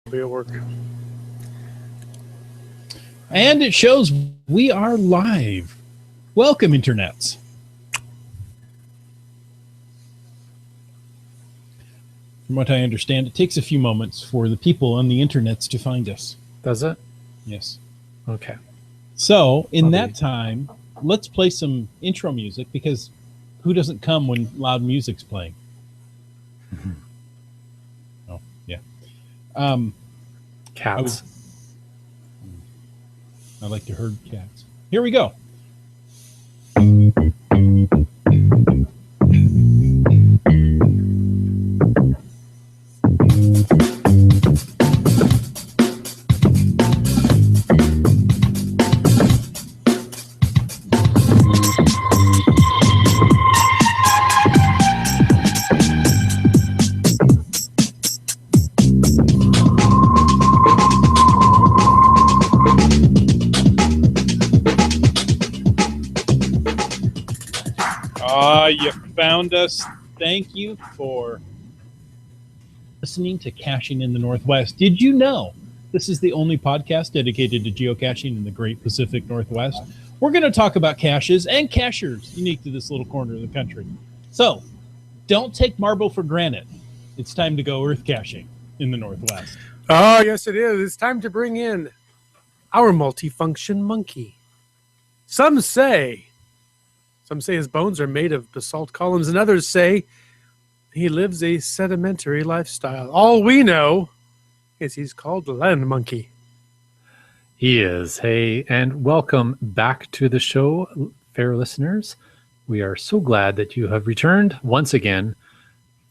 Be at work. And it shows we are live. Welcome, internets. From what I understand, it takes a few moments for the people on the internets to find us. Does it? Yes. Okay. So, in that time, let's play some intro music, because who doesn't come when loud music's playing? Mm-hmm. Oh, yeah. Cats. I like to herd cats. Here we go. You found us. Thank you for listening to Caching in the Northwest. Did you know this is the only podcast dedicated to geocaching in the Great Pacific Northwest? We're going to talk about caches and cachers unique to this little corner of the country. So don't take marble for granite. It's time to go earth caching in the Northwest. Oh, yes, it is. It's time to bring in our multifunction monkey. Some say his bones are made of basalt columns, and others say he lives a sedimentary lifestyle. All we know is he's called the Land Monkey. He is. Hey, and welcome back to the show, fair listeners. We are so glad that you have returned once again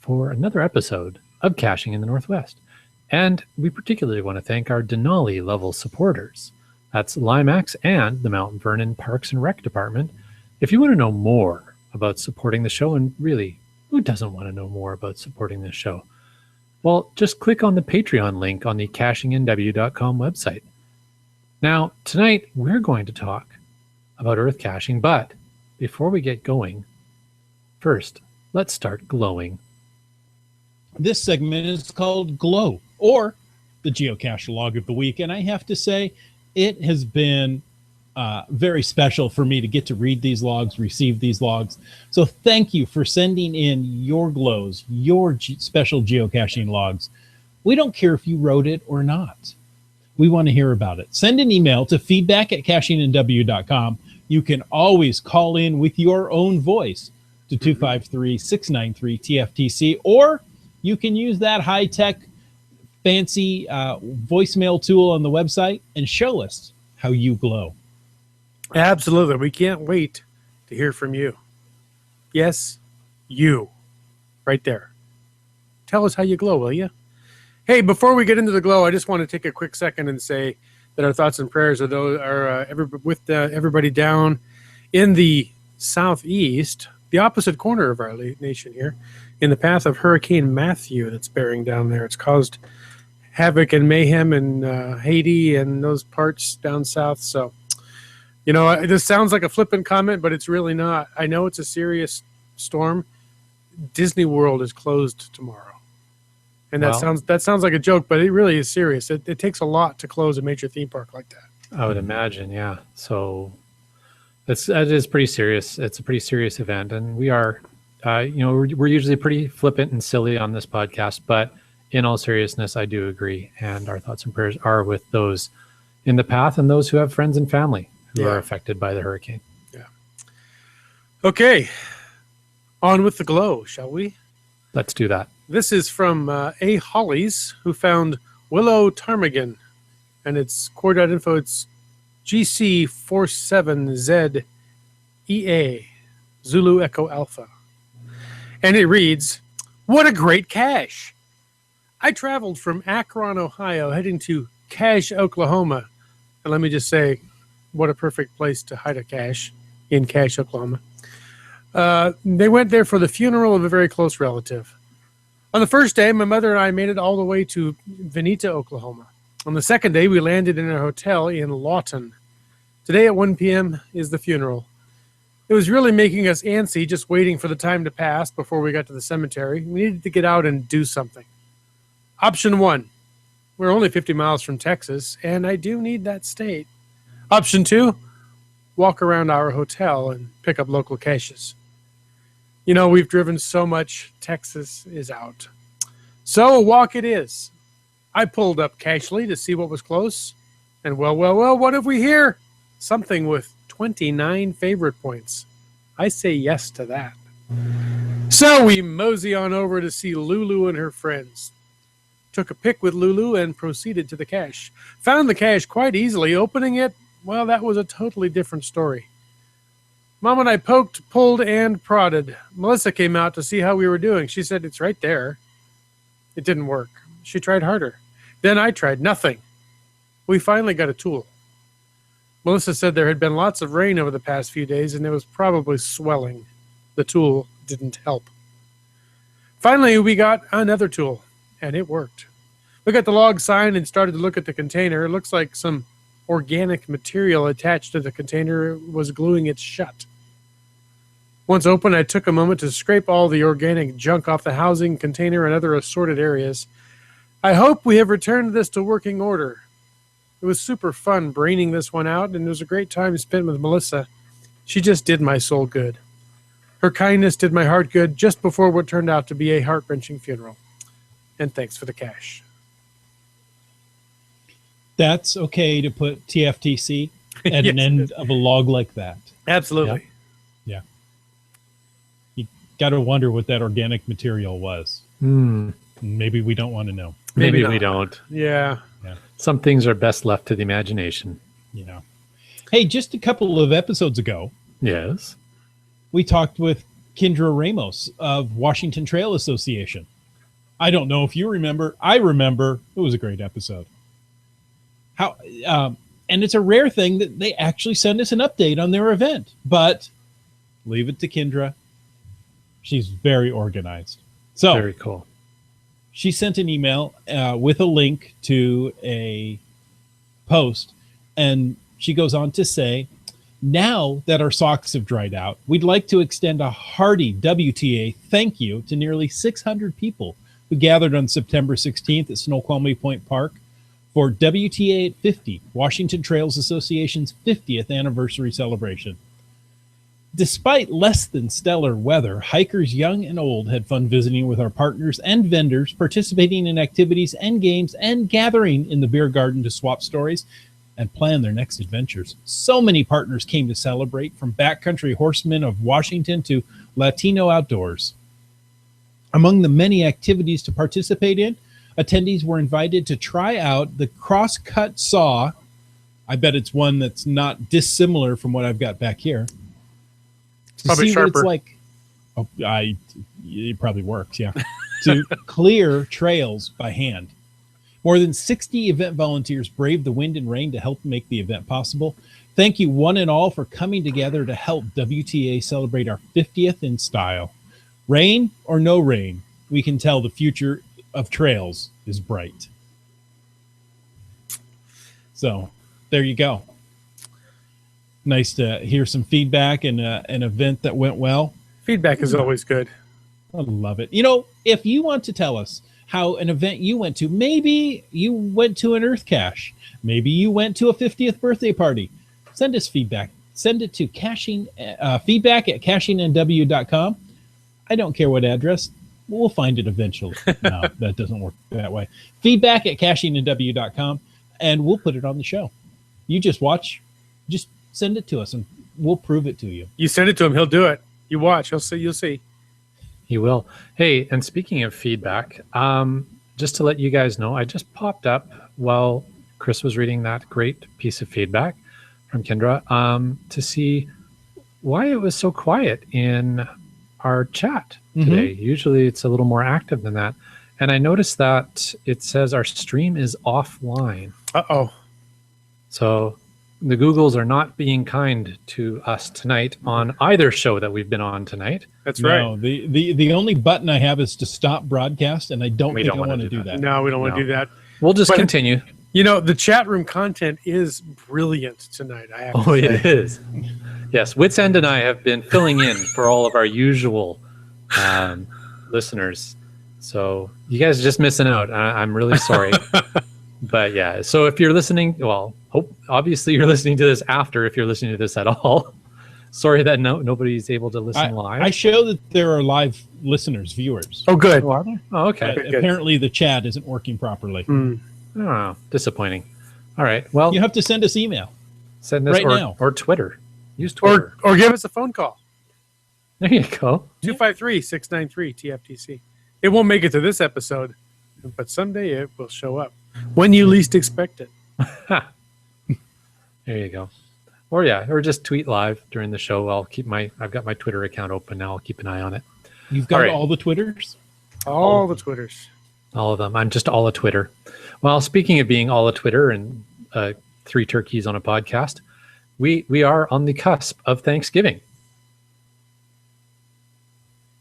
for another episode of Caching in the Northwest. And we particularly want to thank our Denali level supporters. That's Limax and the Mount Vernon Parks and Rec Department. If you want to know more about supporting the show, and really, who doesn't want to know more about supporting this show? Well, just click on the Patreon link on the cachingnw.com website. Now, tonight, we're going to talk about earth caching, but before we get going, first, let's start glowing. This segment is called Glow, or the Geocache Log of the Week, and I have to say, it has been very special for me to get to read these logs, receive these logs. So thank you for sending in your glows, your special geocaching logs. We don't care if you wrote it or not. We want to hear about it. Send an email to feedback@cachingnw.com. You can always call in with your own voice to 253-693-TFTC, or you can use that high-tech, fancy voicemail tool on the website and show us how you glow. Absolutely. We can't wait to hear from you. Yes, you. Right there. Tell us how you glow, will you? Hey, before we get into the glow, I just want to take a quick second and say that our thoughts and prayers are with everybody down in the southeast, the opposite corner of our nation here, in the path of Hurricane Matthew that's bearing down there. It's caused havoc and mayhem in Haiti and those parts down south. So, you know, this sounds like a flippant comment, but it's really not. I know it's a serious storm. Disney World is closed tomorrow. And that sounds like a joke, but it really is serious. It takes a lot to close a major theme park like that. I would imagine, yeah. So it is pretty serious. It's a pretty serious event, and we are, we're usually pretty flippant and silly on this podcast, but in all seriousness, I do agree. And our thoughts and prayers are with those in the path and those who have friends and family who are affected by the hurricane. Yeah. Okay. On with the glow, shall we? Let's do that. This is from A. Hollies, who found Willow Ptarmigan, and its coordinate info, it's GC47ZEA, Zulu Echo Alpha. And it reads, "What a great cache! I traveled from Akron, Ohio, heading to Cache, Oklahoma." And let me just say, what a perfect place to hide a cache, in Cache, Oklahoma. They went there for the funeral of a very close relative. On the first day, my mother and I made it all the way to Vinita, Oklahoma. On the second day, we landed in a hotel in Lawton. Today at 1 p.m. is the funeral. It was really making us antsy just waiting for the time to pass before we got to the cemetery. We needed to get out and do something. Option 1, We're only 50 miles from Texas, and I do need that state. Option 2, walk around our hotel and pick up local caches. You know, we've driven so much, Texas is out. So a walk it is. I pulled up Cachely to see what was close, and well, what have we here? Something with 29 favorite points. I say yes to that. So we mosey on over to see Lulu and her friends. Took a pic with Lulu and proceeded to the cache. Found the cache quite easily. Opening it, well, that was a totally different story. Mom and I poked, pulled, and prodded. Melissa came out to see how we were doing. She said, it's right there. It didn't work. She tried harder. Then I tried. Nothing. We finally got a tool. Melissa said there had been lots of rain over the past few days, and it was probably swelling. The tool didn't help. Finally, we got another tool, and it worked. We got the log sign and started to look at the container. It looks like some organic material attached to the container was gluing it shut. Once open, I took a moment to scrape all the organic junk off the housing, container, and other assorted areas. I hope we have returned this to working order. It was super fun braining this one out, and it was a great time spent with Melissa. She just did my soul good. Her kindness did my heart good just before what turned out to be a heart-wrenching funeral. And thanks for the cash. That's okay to put TFTC at Yes, an end of a log like that. Absolutely. Yeah. You got to wonder what that organic material was. Maybe we don't want to know. Maybe not. we don't. Yeah. Some things are best left to the imagination. You know. Hey, just a couple of episodes ago, Yes. we talked with Kendra Ramos of Washington Trail Association. I don't know if you remember. I remember. It was a great episode. And it's a rare thing that they actually send us an update on their event, but leave it to Kendra. She's very organized. So Very cool. she sent an email with a link to a post, and she goes on to say, now that our socks have dried out, we'd like to extend a hearty WTA thank you to nearly 600 people who gathered on September 16th at Snoqualmie Point Park for WTA at 50, Washington Trails Association's 50th anniversary celebration. Despite less than stellar weather, hikers young and old had fun visiting with our partners and vendors, participating in activities and games, and gathering in the beer garden to swap stories and plan their next adventures. So many partners came to celebrate, from backcountry horsemen of Washington to Latino outdoors. Among the many activities to participate in, attendees were invited to try out the cross-cut saw. I bet it's one that's not dissimilar from what I've got back here. To Probably see sharper. what it's like. Oh, it probably works, yeah. To clear trails by hand. More than 60 event volunteers braved the wind and rain to help make the event possible. Thank you one and all for coming together to help WTA celebrate our 50th in style. Rain or no rain, we can tell the future of trails is bright. So there you go. Nice to hear some feedback and an event that went well. Feedback is always good. I love it. You know, if you want to tell us how an event you went to, maybe you went to an Earthcache, maybe you went to a 50th birthday party, send us feedback. Send it to feedback at cachingNW.com. I don't care what address. We'll find it eventually. No, that doesn't work that way. Feedback at cachingNW.com, and we'll put it on the show. You just watch. Just send it to us, and we'll prove it to you. You send it to him, he'll do it. You watch, he'll see. You'll see. He will. Hey, and speaking of feedback, just to let you guys know, I just popped up while Chris was reading that great piece of feedback from Kendra to see why it was so quiet in our chat today. Usually it's a little more active than that. And I noticed that it says our stream is offline. Uh-oh. So the Googles are not being kind to us tonight on either show that we've been on tonight. That's right. No, the only button I have is to stop broadcast, and I don't think I want to do that. No, we don't want to do that. We'll just But- continue. You know, the chat room content is brilliant tonight. I have to say. It is. Yes, Wits End and I have been filling in for all of our usual listeners. So you guys are just missing out. I'm really sorry. But yeah, so if you're listening, well, obviously you're listening to this after, if you're listening to this at all. Sorry that nobody's able to listen live. I show that there are live listeners, viewers. Oh, good. Oh, are there? Oh, okay. But apparently the chat isn't working properly. Oh, disappointing. All right. Well, You have to send us email. send us right now. or Twitter. Use Twitter. Or give us a phone call. There you go. 253-693-TFTC. It won't make it to this episode, but someday it will show up when you least expect it. There you go. Or just tweet live during the show. I've got my Twitter account open now. I'll keep an eye on it. You've got all the Twitters? All the Twitters. All of them. I'm just all a Twitter. Well, speaking of being all a Twitter and three turkeys on a podcast, we are on the cusp of Thanksgiving.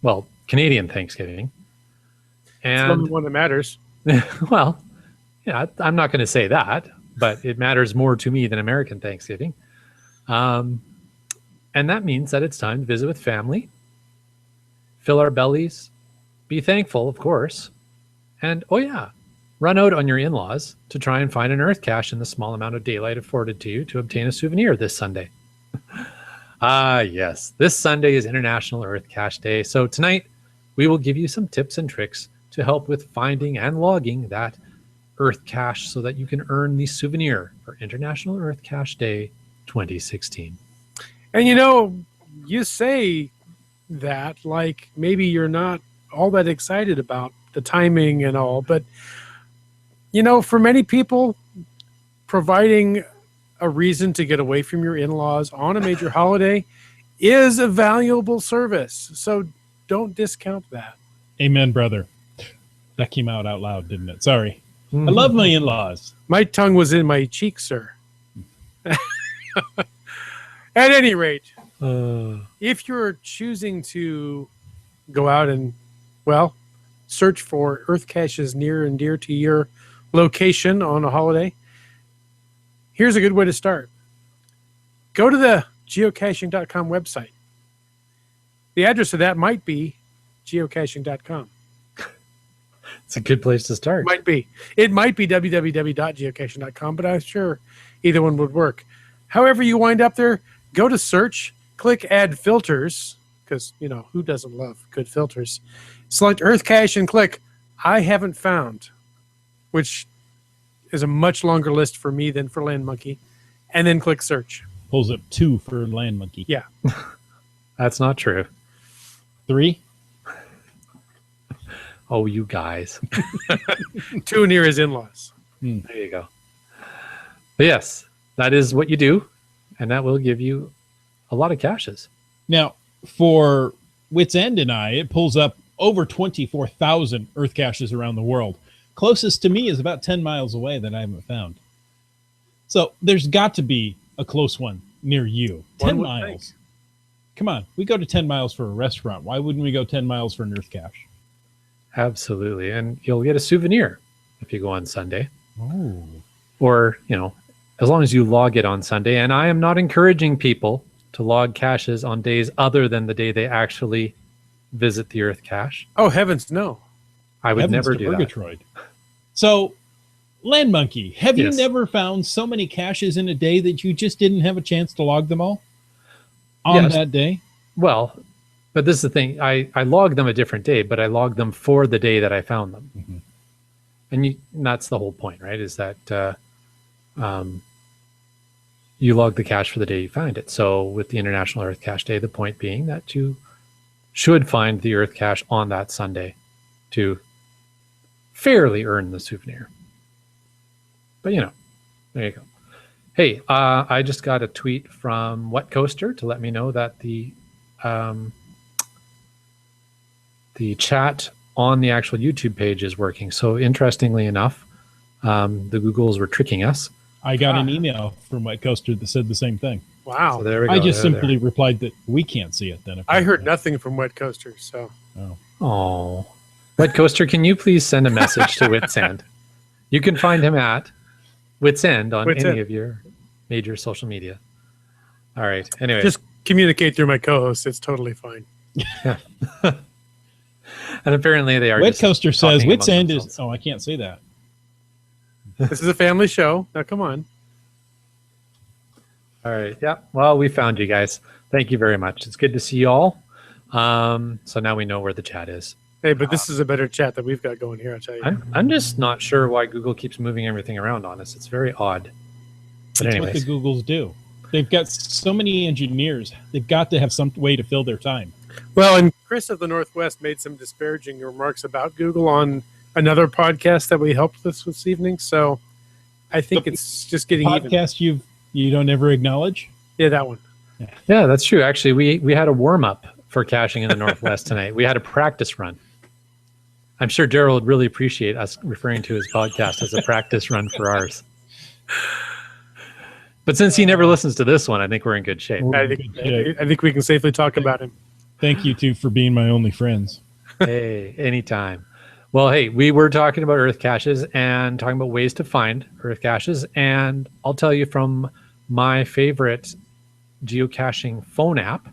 Well, Canadian Thanksgiving. And And it's the one that matters. well, yeah, I'm not going to say that, but it matters more to me than American Thanksgiving. And that means that it's time to visit with family, fill our bellies, be thankful, of course, and run out on your in-laws to try and find an earth cache in the small amount of daylight afforded to you to obtain a souvenir this Sunday. Yes, this Sunday is International Earth Cache Day. So tonight we will give you some tips and tricks to help with finding and logging that earth cache so that you can earn the souvenir for International Earth Cache Day 2016. And you say that like maybe you're not all that excited about the timing and all, but for many people, providing a reason to get away from your in-laws on a major holiday is a valuable service. So don't discount that. Amen, brother. That came out loud, didn't it? Sorry. I love my in-laws. My tongue was in my cheek, sir. At any rate, if you're choosing to go out and, search for earth caches near and dear to your location on a holiday, here's a good way to start. Go to the geocaching.com website. The address of that might be geocaching.com. It's a good place to start. It might be www.geocaching.com, but I'm sure either one would work. However you wind up there, go to search, click add filters, because, who doesn't love good filters? Select Earth Cache and click I haven't found, which is a much longer list for me than for Land Monkey, and then click search. Pulls up 2 for Land Monkey. Yeah. That's not true. 3? Oh, you guys. 2 near his in-laws. There you go. But yes, that is what you do, and that will give you a lot of caches. Now, for Wits End and I, it pulls up over 24,000 earth caches around the world. Closest to me is about 10 miles away that I haven't found. So there's got to be a close one near you. 10 miles. Come on, we go to 10 miles for a restaurant. Why wouldn't we go 10 miles for an earth cache? Absolutely. And you'll get a souvenir if you go on Sunday. Oh. Or, as long as you log it on Sunday. And I am not encouraging people to log caches on days other than the day they actually visit the earth cache. Oh, heavens, no. I would never do Purgatroyd. So, Land Monkey, have you Yes. never found so many caches in a day that you just didn't have a chance to log them all on that day? Well, but this is the thing. I log them a different day, but I log them for the day that I found them. Mm-hmm. And that's the whole point, right? Is that you log the cache for the day you find it. So with the International Earth Cache Day, the point being that you should find the earth cache on that Sunday to fairly earn the souvenir. But there you go. Hey, I just got a tweet from Wet Coaster to let me know that the chat on the actual YouTube page is working. So interestingly enough, the Googles were tricking us. I got an email from White Coaster that said the same thing. Wow. So there we go. I just simply replied that we can't see it then. I heard nothing from Wet Coaster, so. Oh. Wet Coaster, can you please send a message to Wits End? You can find him at Wits End on any of your major social media. All right. Anyway. Just communicate through my co-host. It's totally fine. Yeah. And apparently they are. Wet Coaster says Wits End themselves. is. Oh, I can't say that. This is a family show. Now, come on. All right. Yeah. Well, we found you guys. Thank you very much. It's good to see you all. So now we know where the chat is. Hey, but this is a better chat that we've got going here, I'll tell you. I'm just not sure why Google keeps moving everything around on us. It's very odd. But That's anyways. what the Googles do. They've got so many engineers. They've got to have some way to fill their time. Well, and Chris of the Northwest made some disparaging remarks about Google on another podcast that we helped this evening. So I think it's just getting even. Podcast you don't ever acknowledge? Yeah, that one. Yeah, that's true. Actually, we had a warm-up for caching in the Northwest tonight. We had a practice run. I'm sure Daryl would really appreciate us referring to his podcast as a practice run for ours. But since he never listens to this one, I think we're in good shape. I think we can safely talk about him. Thank you two for being my only friends. Hey, anytime. Well, hey, we were talking about Earth caches and talking about ways to find Earth caches. And I'll tell you from my favorite geocaching phone app,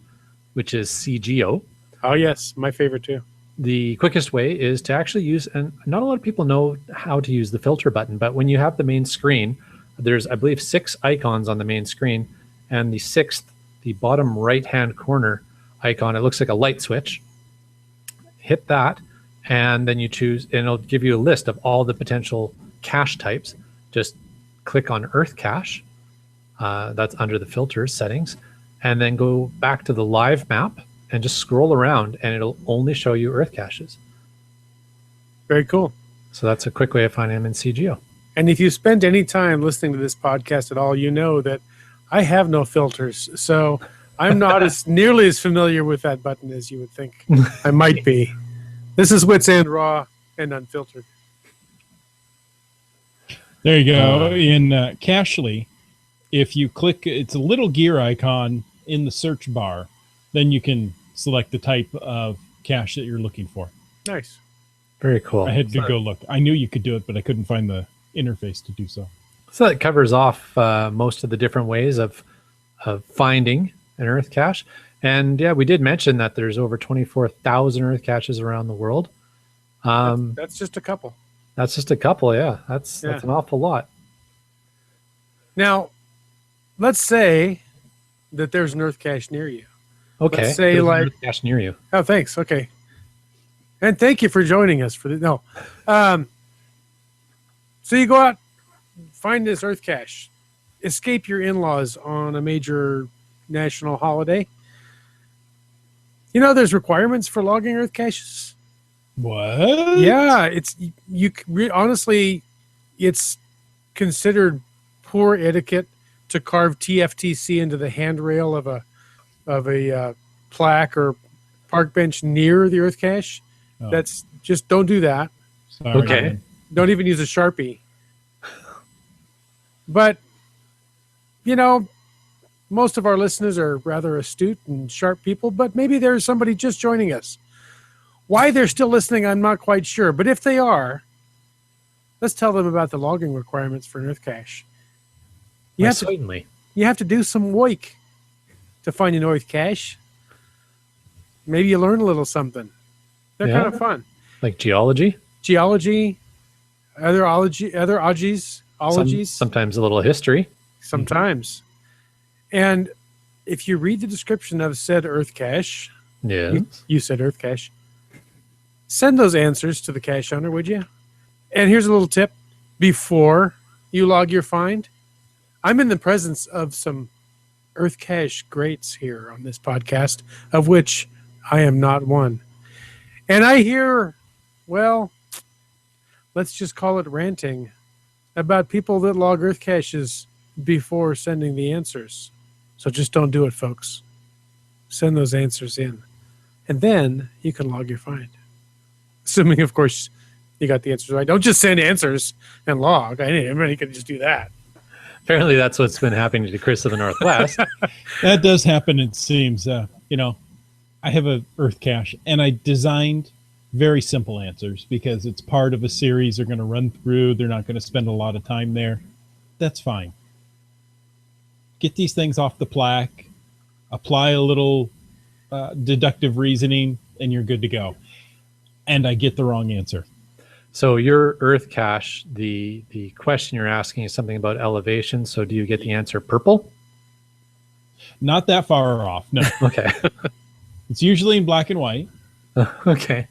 which is CGO. Oh, yes. My favorite, too. The quickest way is to actually use, and not a lot of people know how to use the filter button, but when you have the main screen, there's, I believe, 6 icons on the main screen, and the 6th, the bottom right-hand corner icon, it looks like a light switch. Hit that, and then you choose, and it'll give you a list of all the potential cache types. Just click on Earthcache. That's under the filters settings, and then go back to the live map and just scroll around, and it'll only show you Earth caches. Very cool. So that's a quick way of finding them in CGO. And if you spend any time listening to this podcast at all, you know that I have no filters. So I'm not as nearly as familiar with that button as you would think I might be. This is Wits and Raw and Unfiltered. There you go. In Cachely, if you click, it's a little gear icon in the search bar, then you can select the type of cache that you're looking for. Nice. Very cool. I had to go look. I knew you could do it, but I couldn't find the interface to do so. So that covers off most of the different ways of finding an Earth cache. And yeah, we did mention that there's over 24,000 Earth caches around the world. That's just a couple. That's just a couple, yeah. That's an awful lot. Now, let's say that there's an Earth cache near you. Okay. Let's say there's an like Earth cache near you. Oh, thanks. Okay. And thank you for joining us for the so you go out, find this Earth cache, escape your in-laws on a major national holiday. You know, there's requirements for logging Earth caches. What? Yeah, honestly, it's considered poor etiquette to carve TFTC into the handrail of a plaque or park bench near the Earth cache. Oh. That's just, don't do that. Sorry, Okay. man. Don't even use a Sharpie. But, you know, most of our listeners are rather astute and sharp people, but maybe there's somebody just joining us. Why they're still listening, I'm not quite sure. But if they are, let's tell them about the logging requirements for an Earth cache. Certainly. You have to do some work to find an Earth cache. Maybe you learn a little something. They're kind of fun. Like geology? Geology, other ologies. Sometimes a little history. Sometimes. And if you read the description of said Earth cache, you said Earth cache, send those answers to the cache owner, would you? And here's a little tip. Before you log your find, I'm in the presence of some Earth cache greats here on this podcast, of which I am not one. And I hear, well, let's just call it ranting about people that log Earth caches before sending the answers. So just don't do it, folks. Send those answers in. And then you can log your find. Assuming, of course, you got the answers right. Don't just send answers and log. Anybody can just do that. Apparently that's what's been happening to Chris of the Northwest. That does happen, it seems. I have a Earth cache, and I designed very simple answers because it's part of a series they're going to run through. They're not going to spend a lot of time there. That's fine. Get these things off the plaque, apply a little deductive reasoning, and you're good to go. And I get the wrong answer. So your Earth cache, the question you're asking is something about elevation. So do you get the answer purple? Not that far off. No. Okay. It's usually in black and white, Okay.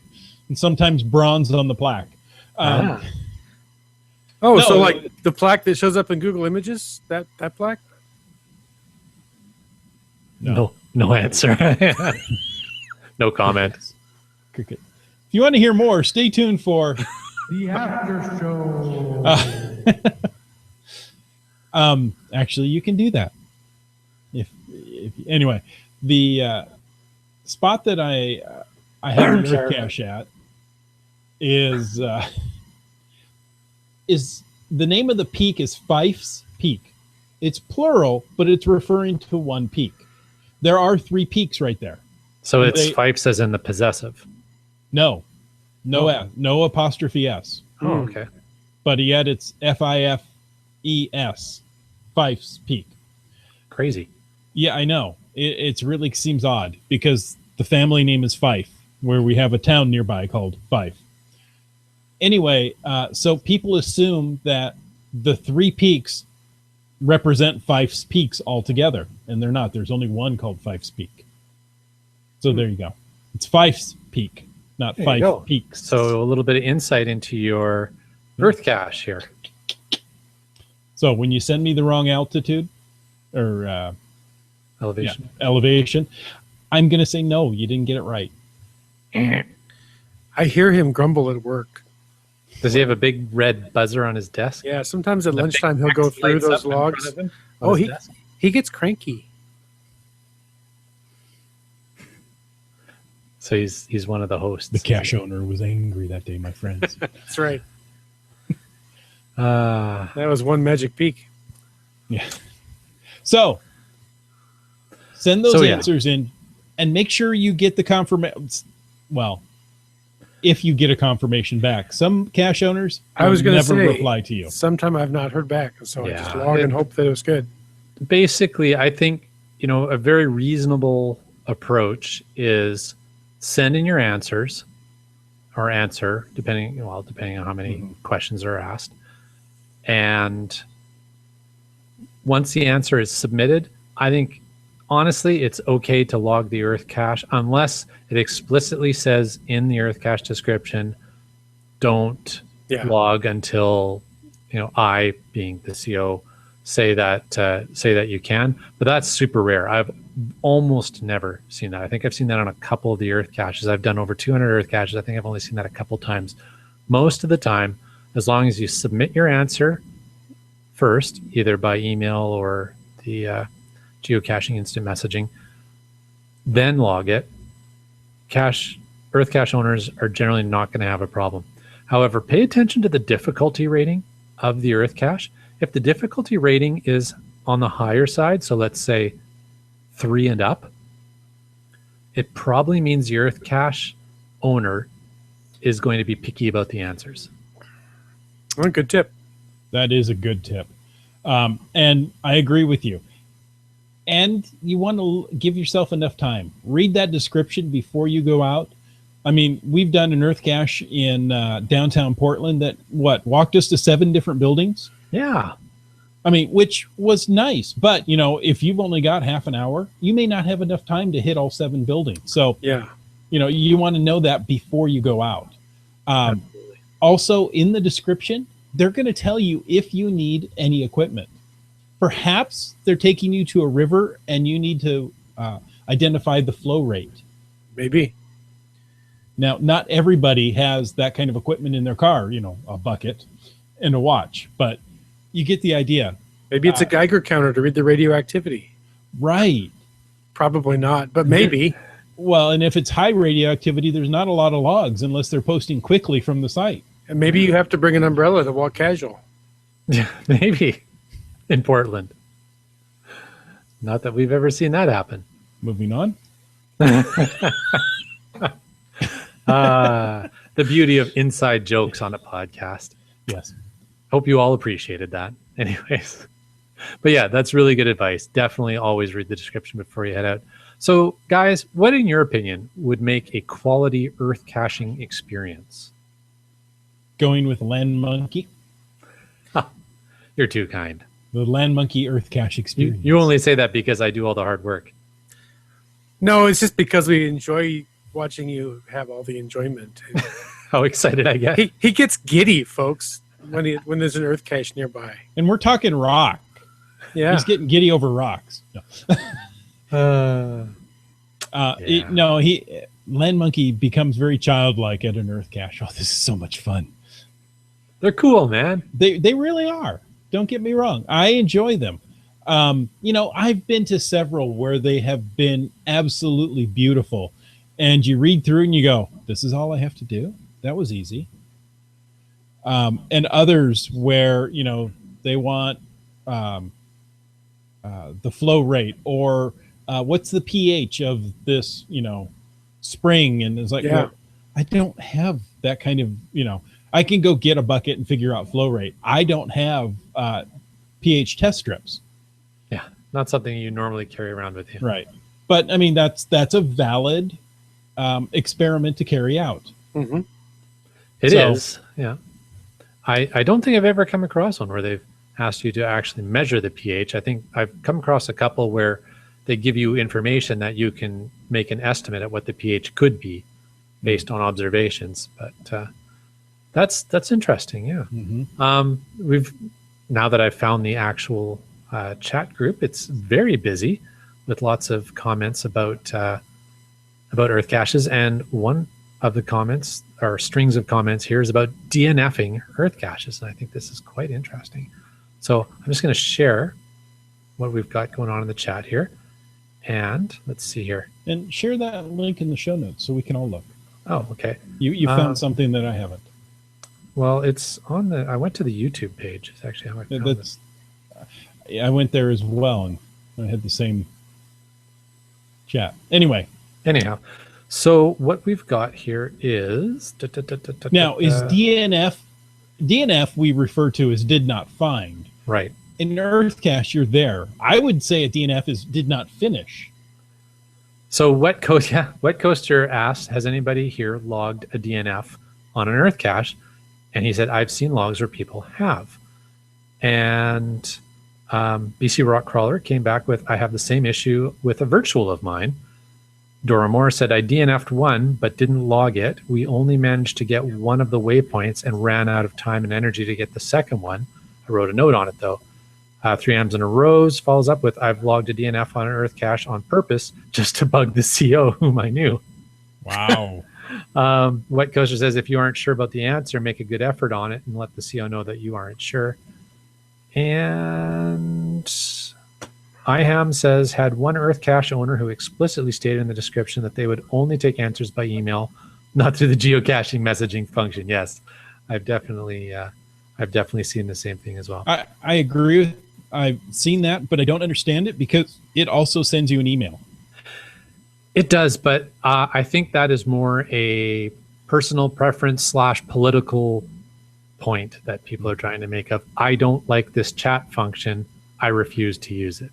and sometimes bronze on the plaque. Ah. Oh, No, so like the plaque that shows up in Google Images, that plaque? No answer. No comment. Cricket. If you want to hear more, stay tuned for The after show. actually, you can do that. If anyway, the spot that I have the Earthcache at is the name of the peak is Fife's Peak. It's plural, but it's referring to one peak. There are 3 peaks right there. So it's Fifes as in the possessive. No S, no apostrophe S. Oh, okay. But yet it's Fifes, Fife's Peak. Crazy. Yeah, I know. It's really seems odd because the family name is Fife, where we have a town nearby called Fife. Anyway, so people assume that the 3 peaks represent Fife's Peaks altogether, and they're not. There's only one called Fife's Peak. So there you go. It's Fife's Peak, not Fife Peaks. So a little bit of insight into your Earth cache here. So when you send me the wrong altitude or elevation, I'm going to say, no, you didn't get it right. I hear him grumble at work. Does he have a big red buzzer on his desk? Yeah, sometimes at lunchtime he'll go through those logs. Oh, he gets cranky. So he's one of the hosts. The cache owner was angry that day, my friends. That's right. That was one magic peak. Yeah. So send those answers in and make sure you get the confirmation. Well, if you get a confirmation back, some cache owners I was going to never say, reply to you. Sometime I've not heard back, so I just log and hope that it was good. Basically, I think a very reasonable approach is send in your answers or answer depending on how many questions are asked, and once the answer is submitted, I think honestly it's okay to log the Earth cache unless it explicitly says in the Earth cache description, don't log until I, being the CO, say that you can. But that's super rare. I've almost never seen that. I think I've seen that on a couple of the Earth caches. I've done over 200 Earth caches. I think I've only seen that a couple times. Most of the time, as long as you submit your answer first, either by email or the geocaching instant messaging, then log it. Earth cache owners are generally not going to have a problem. However, pay attention to the difficulty rating of the Earth cache. If the difficulty rating is on the higher side, so let's say 3 and up, it probably means the Earth cache owner is going to be picky about the answers. Well, good tip. That is a good tip. And I agree with you. And you want to give yourself enough time. Read that description before you go out. I mean, we've done an Earth cache in downtown Portland that walked us to 7 different buildings. Yeah. I mean, which was nice. But, if you've only got half an hour, you may not have enough time to hit all 7 buildings. So, you want to know that before you go out. Also, in the description, they're going to tell you if you need any equipment. Perhaps they're taking you to a river and you need to identify the flow rate. Maybe. Now, not everybody has that kind of equipment in their car, a bucket and a watch, but you get the idea. Maybe it's a Geiger counter to read the radioactivity. Right. Probably not, but maybe. Well, and if it's high radioactivity, there's not a lot of logs unless they're posting quickly from the site. And maybe you have to bring an umbrella to walk casual. Yeah, maybe. In Portland. Not that we've ever seen that happen. Moving on. The beauty of inside jokes on a podcast. Yes. Hope you all appreciated that. Anyways. But yeah, that's really good advice. Definitely always read the description before you head out. So guys, what in your opinion would make a quality Earth caching experience? going with Land Monkey. You're too kind. The Land Monkey Earthcache experience. You only say that because I do all the hard work. No, it's just because we enjoy watching you have all the enjoyment. How excited I get. He gets giddy, folks, when there's an Earthcache nearby. And we're talking rock. Yeah. He's getting giddy over rocks. No. Land Monkey becomes very childlike at an Earthcache. Oh, this is so much fun. They're cool, man. They really are. Don't get me wrong. I enjoy them. I've been to several where they have been absolutely beautiful. And you read through and you go, this is all I have to do? That was easy. And others where, they want the flow rate or what's the pH of this, spring. And it's like, Yeah. well, I don't have that kind of, I can go get a bucket and figure out flow rate. I don't have pH test strips. Yeah, not something you normally carry around with you. Right. But I mean, that's a valid experiment to carry out. Mm-hmm. It is. Yeah. I don't think I've ever come across one where they've asked you to actually measure the pH. I think I've come across a couple where they give you information that you can make an estimate at what the pH could be based on observations. But that's interesting. Yeah. Mm-hmm. Now that I've found the actual chat group, it's very busy with lots of comments about Earthcaches, and one of the comments or strings of comments here is about DNFing Earthcaches, and I think this is quite interesting. So I'm just going to share what we've got going on in the chat here, and let's see here. And share that link in the show notes so we can all look. Oh, okay. You found something that I haven't. Well, it's on the. I went to the YouTube page. It's actually how I found it. I went there as well, and I had the same chat. Anyhow, so what we've got here is now is DNF we refer to as did not find. Right. In Earthcache, you're there. I would say a DNF is did not finish. So Wet Coaster asked, has anybody here logged a DNF on an Earthcache? And he said, I've seen logs where people have. And BC Rock Crawler came back with, I have the same issue with a virtual of mine. Dora Moore said, I DNF'd one, but didn't log it. We only managed to get one of the waypoints and ran out of time and energy to get the second one. I wrote a note on it, though. 3 M's in a Rose follows up with, I've logged a DNF on an Earthcache on purpose just to bug the CO whom I knew. Wow. Wet Coaster says, if you aren't sure about the answer, make a good effort on it and let the CO know that you aren't sure. And IHAM says, had one Earthcache owner who explicitly stated in the description that they would only take answers by email, not through the geocaching messaging function. Yes, I've definitely seen the same thing as well. I agree with. I've seen that, but I don't understand it because it also sends you an email. It does, but I think that is more a personal preference / political point that people are trying to make of, I don't like this chat function, I refuse to use it.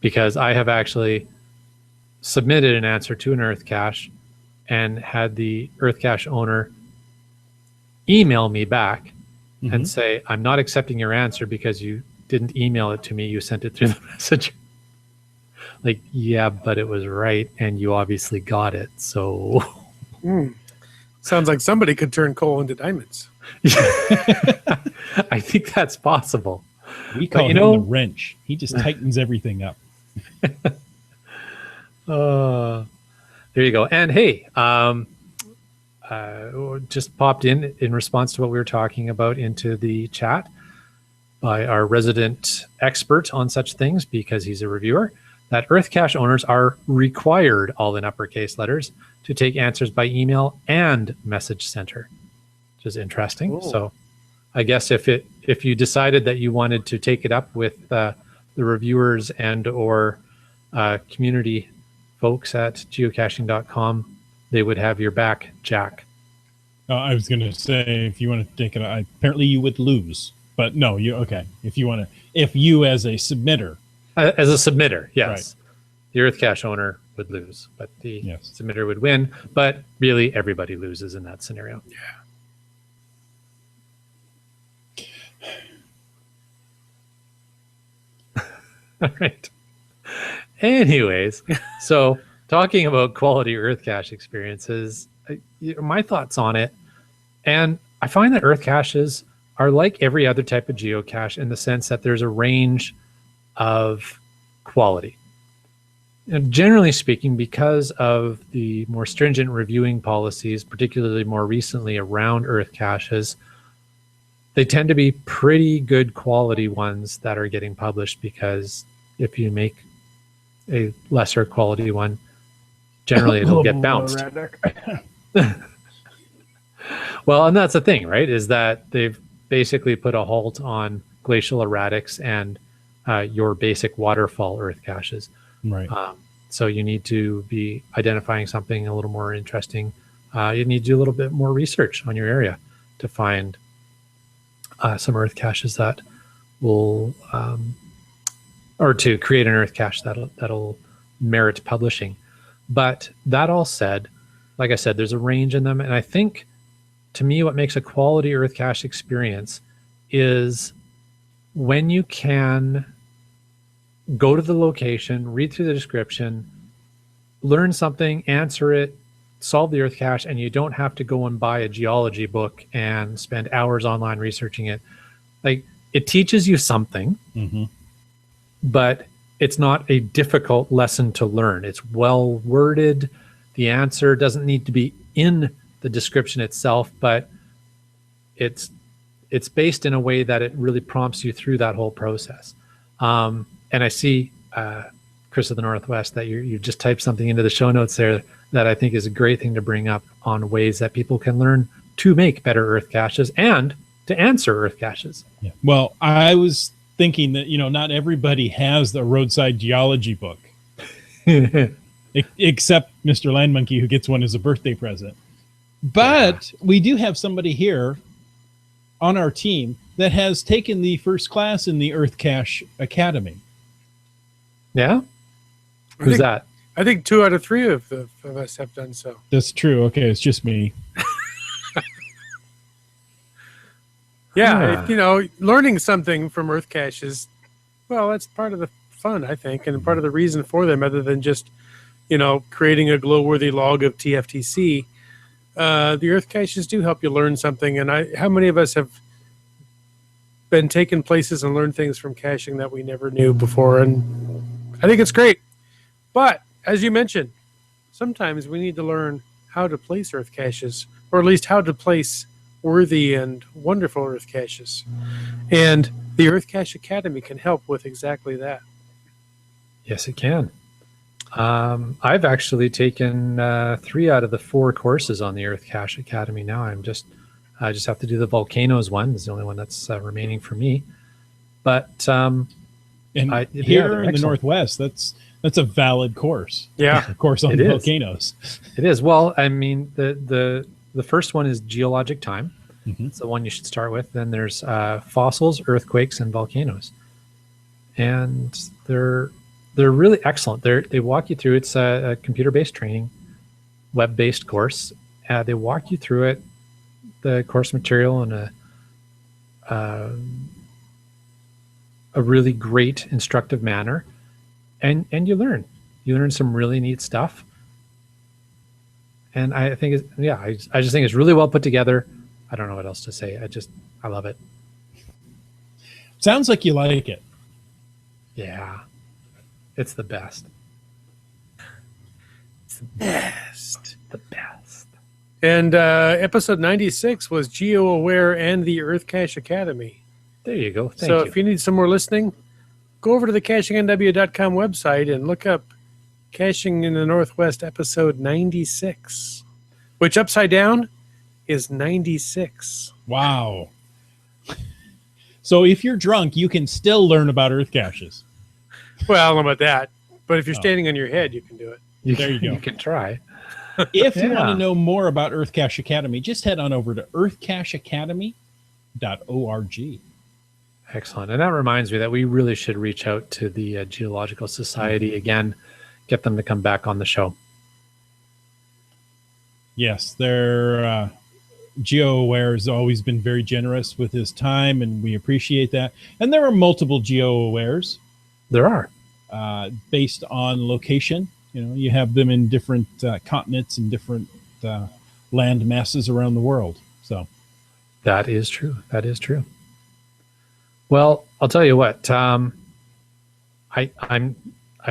Because I have actually submitted an answer to an Earthcache and had the Earthcache owner email me back and say, I'm not accepting your answer because you didn't email it to me, you sent it through the messenger. Like, yeah, but it was right, and you obviously got it, so... Sounds like somebody could turn coal into diamonds. I think that's possible. We call him the wrench. He just tightens everything up. There you go. And hey, just popped in response to what we were talking about into the chat by our resident expert on such things, because he's a reviewer, that Earthcache owners are required, all in uppercase letters, to take answers by email and message center, which is interesting. Ooh. So I guess if you decided that you wanted to take it up with the reviewers and or community folks at geocaching.com, they would have your back, Jack. I was going to say, if you want to take it, apparently you would lose. But no, okay. If you as a submitter. As a submitter, yes. Right. The Earthcache owner would lose, but the submitter would win. But really, everybody loses in that scenario. Yeah. All right. Anyways, so talking about quality Earth cache experiences, my thoughts on it, and I find that Earth caches are like every other type of geocache in the sense that there's a range of quality. And generally speaking, because of the more stringent reviewing policies, particularly more recently around Earth caches, they tend to be pretty good quality ones that are getting published, because if you make a lesser quality one, generally it'll get bounced. Well, and that's the thing, right? Is that they've basically put a halt on glacial erratics and your basic waterfall Earth caches. Right. So you need to be identifying something a little more interesting. You need to do a little bit more research on your area to find some Earth caches that will, or to create an Earth cache that'll merit publishing. But that all said, like I said, there's a range in them, and I think, to me, what makes a quality Earth cache experience is when you can go to the location, read through the description, learn something, answer it, solve the Earth cache, and you don't have to go and buy a geology book and spend hours online researching it. Like, it teaches you something, but it's not a difficult lesson to learn. It's well worded. The answer doesn't need to be in the description itself, but it's based in a way that it really prompts you through that whole process. And I see, Chris of the Northwest, that you just typed something into the show notes there that I think is a great thing to bring up on ways that people can learn to make better Earth caches and to answer Earth caches. Yeah. Well, I was thinking that, not everybody has the roadside geology book, except Mr. Land Monkey, who gets one as a birthday present. But we do have somebody here on our team that has taken the first class in the Earthcache Academy. Yeah? Who's that? I think 2 out of 3 of us have done so. That's true. Okay, it's just me. Yeah, learning something from Earthcache is, well, that's part of the fun, I think, and part of the reason for them, other than just, creating a glow-worthy log of TFTC. The Earthcaches do help you learn something, and how many of us have been taken places and learned things from caching that we never knew before? And I think it's great. But as you mentioned, sometimes we need to learn how to place Earth caches, or at least how to place worthy and wonderful Earth caches. And the Earthcache Academy can help with exactly that. Yes, it can. I've actually taken 3 out of the 4 courses on the Earthcache Academy now. I just have to do the volcanoes one. It's the only one that's remaining for me. But here in the Northwest, that's a valid course. Yeah, a course on the volcanoes. It is. Well, I mean, the first one is geologic time. It's the one you should start with. Then there's fossils, earthquakes, and volcanoes, and they're really excellent. They walk you through. It's a computer-based training, web-based course. They walk you through it, the course material, in a really great instructive manner, and you learn some really neat stuff. And I think I just think it's really well put together. I don't know what else to say. I love it. Sounds like you like it. Yeah, it's the best. It's the best. The best. And episode 96 was GeoAware and the Earthcache Academy. There you go. Thank you. So if you need some more listening, go over to the cachingnw.com website and look up Caching in the Northwest episode 96, which upside down is 96. Wow. So if you're drunk, you can still learn about Earth caches. Well, I don't know about that. But if you're standing on your head, you can do it. There you go. You can try. If you want to know more about Earthcache Academy, just head on over to earthcacheacademy.org. Excellent. And that reminds me that we really should reach out to the Geological Society again, get them to come back on the show. Yes, their GeoAware has always been very generous with his time, and we appreciate that. And there are multiple GeoAwares. There are. Based on location. You have them in different continents and different land masses around the world. So that is true. That is true. Well, I'll tell you what. I've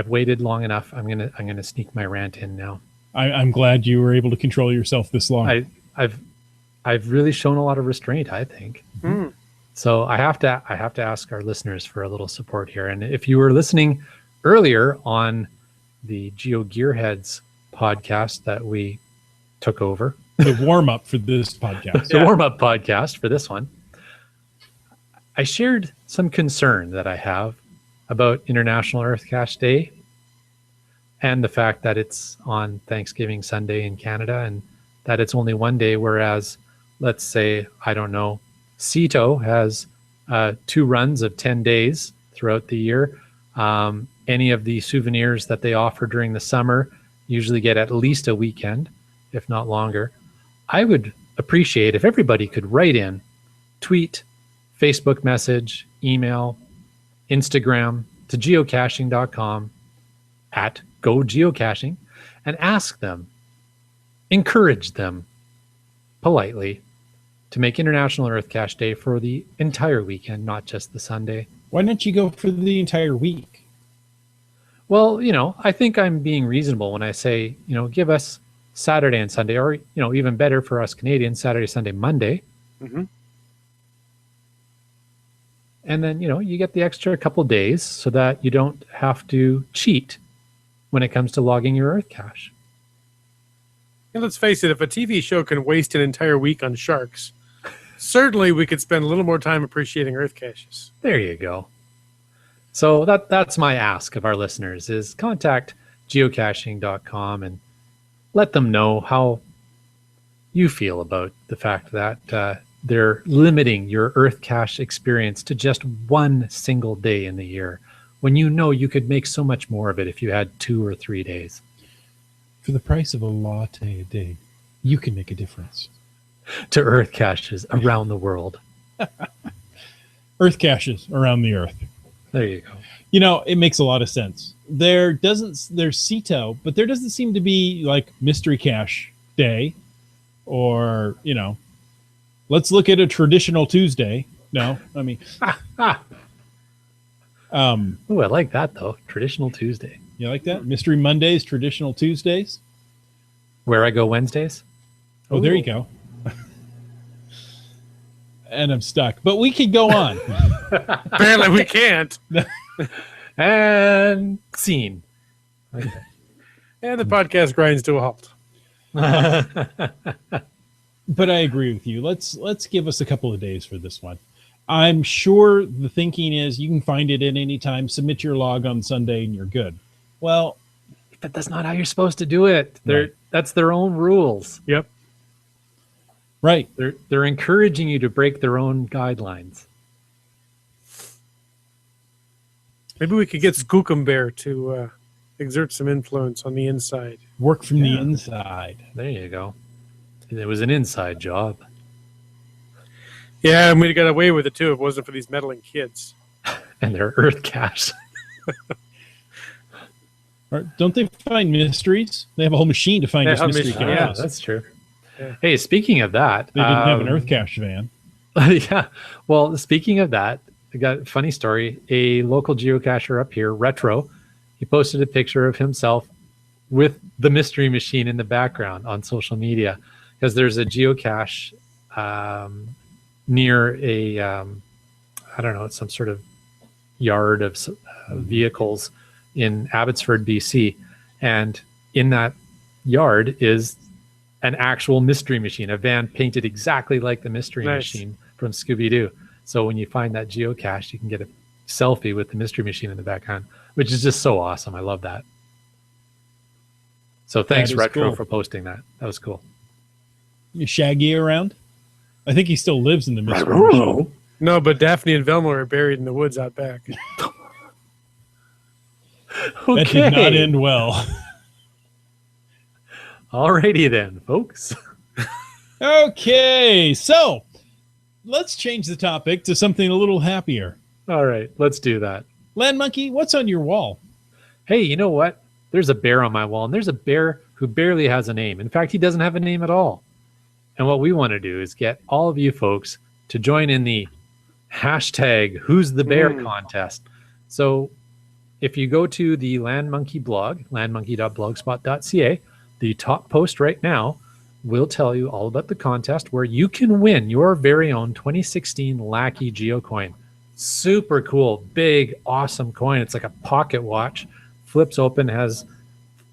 waited long enough. I'm gonna sneak my rant in now. I'm glad you were able to control yourself this long. I've really shown a lot of restraint, I think. Mm. So I have to ask our listeners for a little support here. And if you were listening earlier on the Geo Gearheads podcast that we took over, the warm up for this podcast, the warm up podcast for this one, I shared some concern that I have about International Earthcache Day and the fact that it's on Thanksgiving Sunday in Canada and that it's only one day, whereas, let's say, I don't know, Cito has 2 runs of 10 days throughout the year. Any of the souvenirs that they offer during the summer usually get at least a weekend, if not longer. I would appreciate if everybody could write in, tweet, Facebook message, email, Instagram to geocaching.com at @GoGeocaching and ask them, encourage them politely to make International Earthcache Day for the entire weekend, not just the Sunday. Why don't you go for the entire week? Well, I think I'm being reasonable when I say, give us Saturday and Sunday, or, even better for us Canadians, Saturday, Sunday, Monday. Mm-hmm. And then, you get the extra couple days so that you don't have to cheat when it comes to logging your Earthcache. And let's face it, if a TV show can waste an entire week on sharks, certainly we could spend a little more time appreciating Earthcaches. There you go. So that's my ask of our listeners is contact geocaching.com and let them know how you feel about the fact that they're limiting your Earthcache experience to just one single day in the year when you could make so much more of it if you had 2 or 3 days. For the price of a latte a day, you can make a difference. To Earthcaches around the world. Earthcaches around the earth. There you go. It makes a lot of sense. There's Cito, but there doesn't seem to be like Mystery Cache Day or, let's look at a traditional Tuesday. No, I mean, oh, I like that though. Traditional Tuesday. You like that? Mystery Mondays, traditional Tuesdays. Where I Go Wednesdays. Oh, there you go. And I'm stuck, but we could go on. Apparently we can't. And scene. Okay. And the podcast grinds to a halt. But I agree with you. Let's give us a couple of days for this one. I'm sure the thinking is you can find it at any time, submit your log on Sunday, and you're good. Well, but that's not how you're supposed to do it. That's their own rules. Yep. Right. They're encouraging you to break their own guidelines. Maybe we could get Skookumbear to exert some influence on the inside. Work from the inside. There you go. It was an inside job. Yeah, and we'd got away with it too if it wasn't for these meddling kids. And their Earthcache. Don't they find mysteries? They have a whole machine to find just mystery caches. Yeah, that's true. Yeah. Hey, speaking of that, they didn't have an Earthcache van. Yeah. Well, speaking of that, I got a funny story. A local geocacher up here, Retro, he posted a picture of himself with the mystery machine in the background on social media because there's a geocache near a, I don't know, it's some sort of yard of vehicles in Abbotsford, BC. And in that yard is an actual mystery machine, a van painted exactly like the mystery machine from Scooby-Doo. So when you find that geocache, you can get a selfie with the mystery machine in the background, which is just so awesome. I love that. So thanks, Retro, for posting that. That was cool. Is Shaggy around? I think he still lives in the mystery machine. No, but Daphne and Velma are buried in the woods out back. Okay. That did not end well. Alrighty then, folks. Okay, so let's change the topic to something a little happier. All right, let's do that. Land Monkey, what's on your wall? Hey, you know what? There's a bear on my wall, and there's a bear who barely has a name. In fact, he doesn't have a name at all. And what we want to do is get all of you folks to join in the hashtag Who's the Bear contest. So if you go to the Land Monkey blog, landmonkey.blogspot.ca, the top post right now will tell you all about the contest where you can win your very own 2016 Lackey Geocoin. Super cool, big, awesome coin. It's like a pocket watch. Flips open, has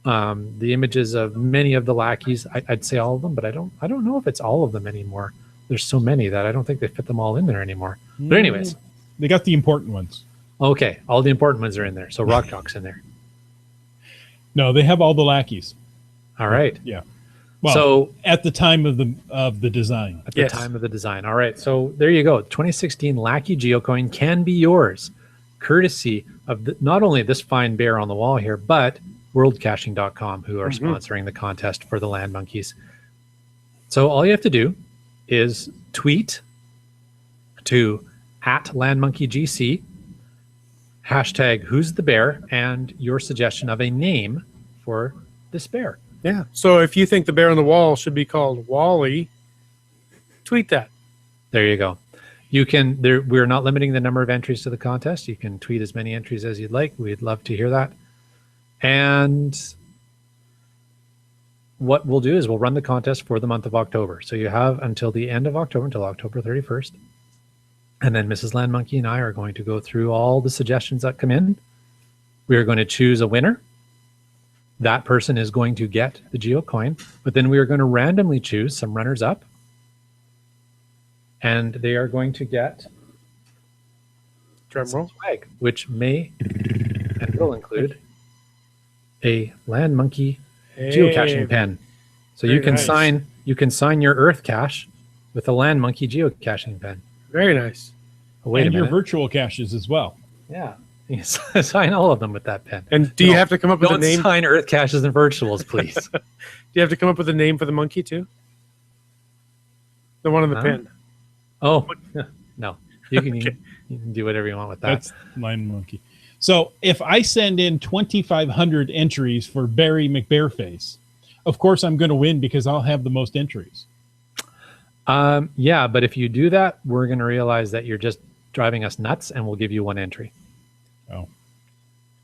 the images of many of the lackeys. I'd say all of them, but I don't know if it's all of them anymore. There's so many that I don't think they fit them all in there anymore. But anyways, they got the important ones. Okay, all the important ones are in there. So Rock Chalk's in there. No, they have all the lackeys. All right. Yeah. Well, so at the time of the design. At the time of the design. All right. So there you go. 2016 Lackey Geocoin can be yours, courtesy of not only this fine bear on the wall here, but worldcaching.com, who are sponsoring the contest for the Land Monkeys. So all you have to do is tweet to @LandMonkeyGC, hashtag Who's the Bear, and your suggestion of a name for this bear. Yeah. So if you think the bear on the wall should be called Wally, tweet that. There you go. You can. We're not limiting the number of entries to the contest. You can tweet as many entries as you'd like. We'd love to hear that. And what we'll do is we'll run the contest for the month of October. So you have until the end of October, until October 31st. And then Mrs. Land Monkey and I are going to go through all the suggestions that come in. We are going to choose a winner. That person is going to get the Geocoin, but then we are going to randomly choose some runners up. And they are going to get drum roll swag, which may and will include a Land Monkey geocaching pen. So you can sign your Earthcache with a Land Monkey geocaching pen. Very nice. Oh, wait and a your minute. virtual caches as well. Yeah. You can sign all of them with that pen. And do you have to come up with a name? Don't sign Earthcaches and virtuals, please. Do you have to come up with a name for the monkey too? The one on the pen. Oh, no. You can, you can do whatever you want with that. That's Land Monkey. So if I send in 2,500 entries for Barry McBearface, of course I'm going to win because I'll have the most entries. Yeah, but if you do that, we're going to realize that you're just driving us nuts, and we'll give you one entry. Oh.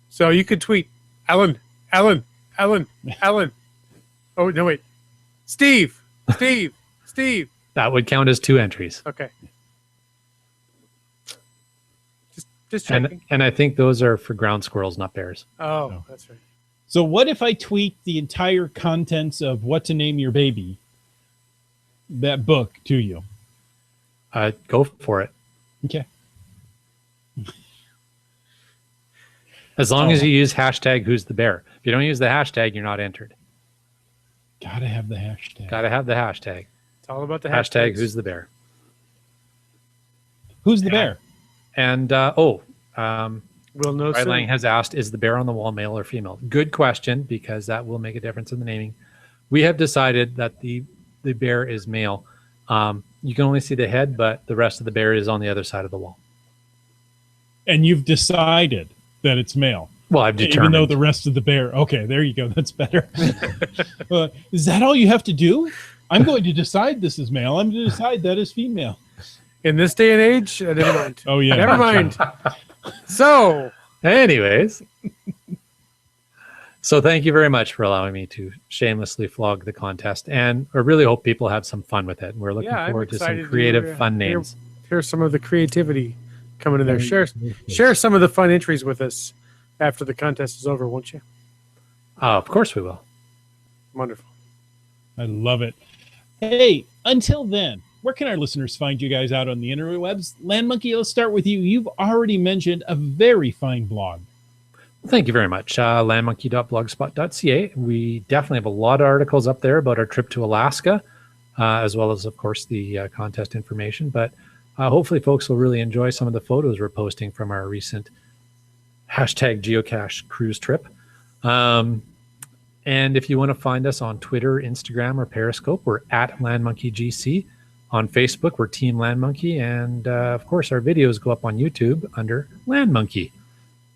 So you could tweet Ellen. Oh, no, wait. Steve. That would count as 2 entries. Okay. Just checking. And I think those are for ground squirrels, not bears. Oh, that's right. So what if I tweet the entire contents of What to Name Your Baby, that book, to you? Go for it. Okay. As long as you use hashtag Who's the Bear. If you don't use the hashtag, you're not entered. Gotta have the hashtag. Gotta have the hashtag. It's all about the hashtag hashtags. Who's the Bear. Who's the bear? And we'll know Riley soon. Lang has asked, is the bear on the wall male or female? Good question, because that will make a difference in the naming. We have decided that the bear is male. You can only see the head, but the rest of the bear is on the other side of the wall. And you've decided that it's male. Well, I've determined. Even though the rest of the bear. Okay, there you go. That's better. Is that all you have to do? I'm going to decide this is male. I'm going to decide that is female. In this day and age, never mind. Oh, yeah. Never mind. So, anyways. So thank you very much for allowing me to shamelessly flog the contest. And I really hope people have some fun with it. We're looking forward to some creative, fun names. Here's some of the creativity coming in there. Share some of the fun entries with us after the contest is over, won't you? Of course we will. Wonderful. I love it. Hey, until then, where can our listeners find you guys out on the interwebs? Land Monkey, let's start with you. You've already mentioned a very fine blog. Thank you very much. Landmonkey.blogspot.ca. We definitely have a lot of articles up there about our trip to Alaska, as well as, of course, the contest information. But hopefully folks will really enjoy some of the photos we're posting from our recent hashtag geocache cruise trip. And if you want to find us on Twitter, Instagram, or Periscope, we're at LandMonkeyGC. On Facebook, we're Team Land Monkey. And, of course, our videos go up on YouTube under Land Monkey.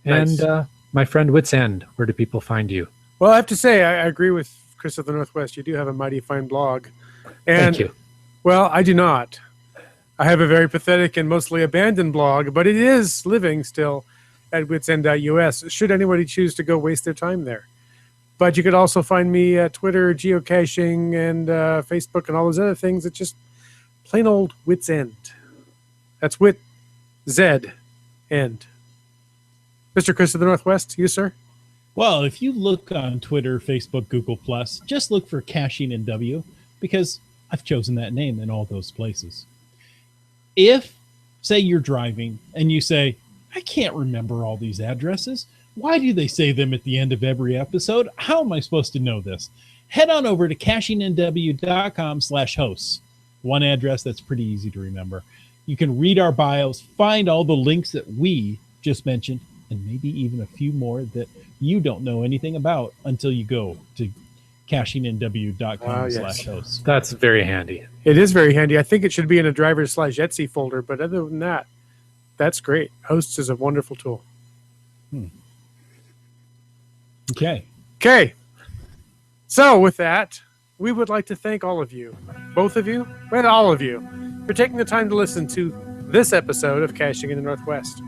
Nice. And my friend Wits End, where do people find you? Well, I have to say, I agree with Chris of the Northwest. You do have a mighty fine blog. And, Thank you. well, I do not. I have a very pathetic and mostly abandoned blog, but it is living still at witsend.us, should anybody choose to go waste their time there. But you could also find me at Twitter, geocaching, and Facebook, and all those other things. It's just plain old Wits End. That's Wit Z End. Mr. Chris of the Northwest, you, sir? Well, if you look on Twitter, Facebook, Google+, just look for Caching in W, because I've chosen that name in all those places. If, say, you're driving and you say, I can't remember all these addresses. Why do they say them at the end of every episode? How am I supposed to know this? Head on over to cachingnw.com/hosts. One address that's pretty easy to remember. You can read our bios, find all the links that we just mentioned, and maybe even a few more that you don't know anything about until you go to cachingnw.com/hosts. That's very handy. It is very handy. I think it should be in a driver/Etsy folder, but other than that, that's great. Hosts is a wonderful tool. Okay. Okay. So with that, we would like to thank all of you, both of you, and all of you, for taking the time to listen to this episode of Caching in the Northwest.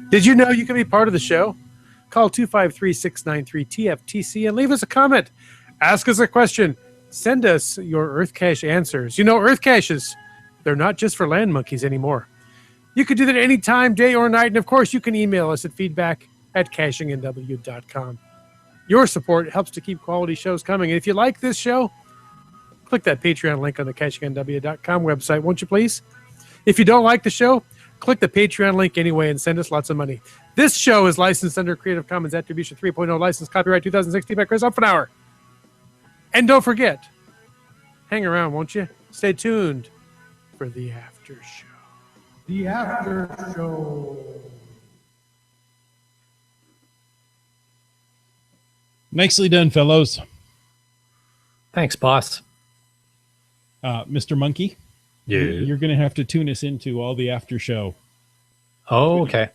Did you know you can be part of the show? Call 253-693-TFTC and leave us a comment. Ask us a question. Send us your Earthcache answers. You know, Earthcaches, they're not just for land monkeys anymore. You can do that anytime, day or night. And of course, you can email us at feedback@cachingnw.com. Your support helps to keep quality shows coming. And if you like this show, click that Patreon link on the cachingnw.com website, won't you please? If you don't like the show, click the Patreon link anyway and send us lots of money. This show is licensed under Creative Commons Attribution 3.0 license, copyright 2016 by Chris Umfenauer. And don't forget, hang around, won't you? Stay tuned for the after show. The after show. Nicely done, fellows. Thanks, boss. Mr. Monkey, you're going to have to tune us into all the after show. Oh, okay.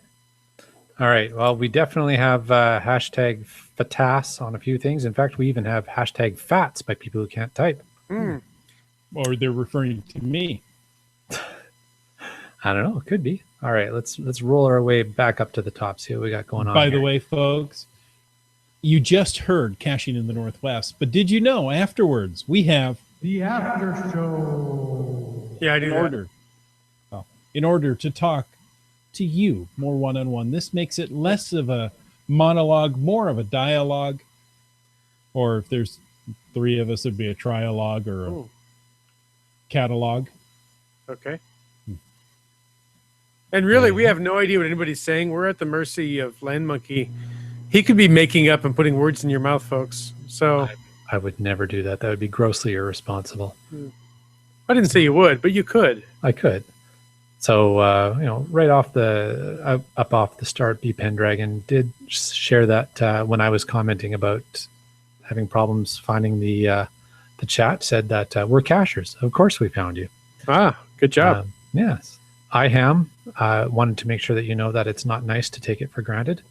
All right. Well, we definitely have hashtag FATAS on a few things. In fact, we even have hashtag FATS by people who can't type. Or they're referring to me. I don't know. It could be. All right. Let's roll our way back up to the top. See what we got going on. By the way, folks, you just heard Caching in the Northwest, but did you know afterwards we have the after show? Yeah, I do. In order to talk to you more one-on-one. This makes it less of a monologue, more of a dialogue. Or if there's three of us, it'd be a trialogue or a catalog. Okay. And really, we have no idea what anybody's saying. We're at the mercy of Land Monkey. He could be making up and putting words in your mouth, folks. So I would never do that. That would be grossly irresponsible. I didn't say you would, but you could. I could. So, right off the off the start, B Pendragon did share that when I was commenting about having problems finding the chat, said that we're cachers. Of course, we found you. Ah, good job. Yes, I am. Wanted to make sure that you know that it's not nice to take it for granted,